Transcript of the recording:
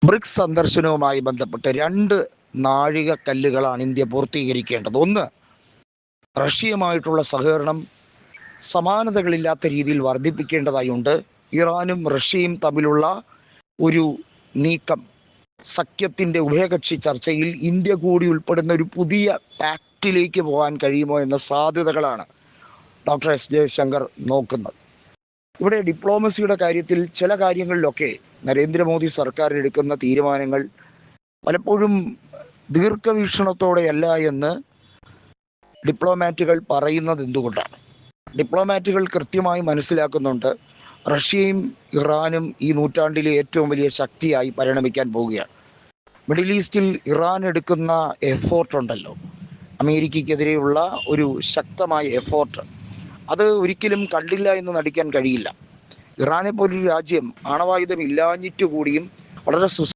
BRICS സന്ദർശനവുമായി ബന്ധപ്പെട്ട് രണ്ട് നാഴികക്കല്ലുകളാണ് India പൂർത്തീകരിക്കേണ്ടത്. ഒന്ന്, റഷ്യയുമായിട്ടുള്ള സഹകരണം സമാനതകളില്ലാത്ത രീതിയിൽ വർദ്ധിപ്പിക്കേണ്ടതായുണ്ട്. ഇറാനും റഷ്യയും തമ്മിലുള്ള ഒരു നീക്കം, സഖ്യത്തിൻ്റെ ഉഭയകക്ഷി ചർച്ചയിൽ ഇന്ത്യ കൂടി ഉൾപ്പെടുന്ന ഒരു പുതിയ പാക്റ്റിലേക്ക് പോകാൻ കഴിയുമോ എന്ന സാധ്യതകളാണ് ഡോക്ടർ എസ് ജയശങ്കർ നോക്കുന്നത്. ഇവിടെ ഡിപ്ലോമസിയുടെ കാര്യത്തിൽ ചില കാര്യങ്ങളിലൊക്കെ നരേന്ദ്രമോദി സർക്കാർ എടുക്കുന്ന തീരുമാനങ്ങൾ പലപ്പോഴും ദീർഘവീക്ഷണത്തോടെയല്ല എന്ന് ഡിപ്ലോമാറ്റുകൾ പറയുന്നത് എന്തുകൊണ്ടാണ്? ഡിപ്ലോമാറ്റുകൾ കൃത്യമായി മനസ്സിലാക്കുന്നുണ്ട്, റഷ്യയും ഇറാനും ഈ നൂറ്റാണ്ടിലെ ഏറ്റവും വലിയ ശക്തിയായി പരിണമിക്കാൻ പോവുകയാണ്. മിഡിൽ ഈസ്റ്റിൽ ഇറാൻ എടുക്കുന്ന എഫോർട്ട് ഉണ്ടല്ലോ, അമേരിക്കയ്ക്കെതിരെയുള്ള ഒരു ശക്തമായ എഫോർട്ട്, അത് ഒരിക്കലും കണ്ടില്ല എന്ന് നടിക്കാൻ കഴിയില്ല. ഇറാനെ പോലൊരു രാജ്യം ആണവായുധം ഇല്ലാഞ്ഞിട്ട് കൂടിയും വളരെ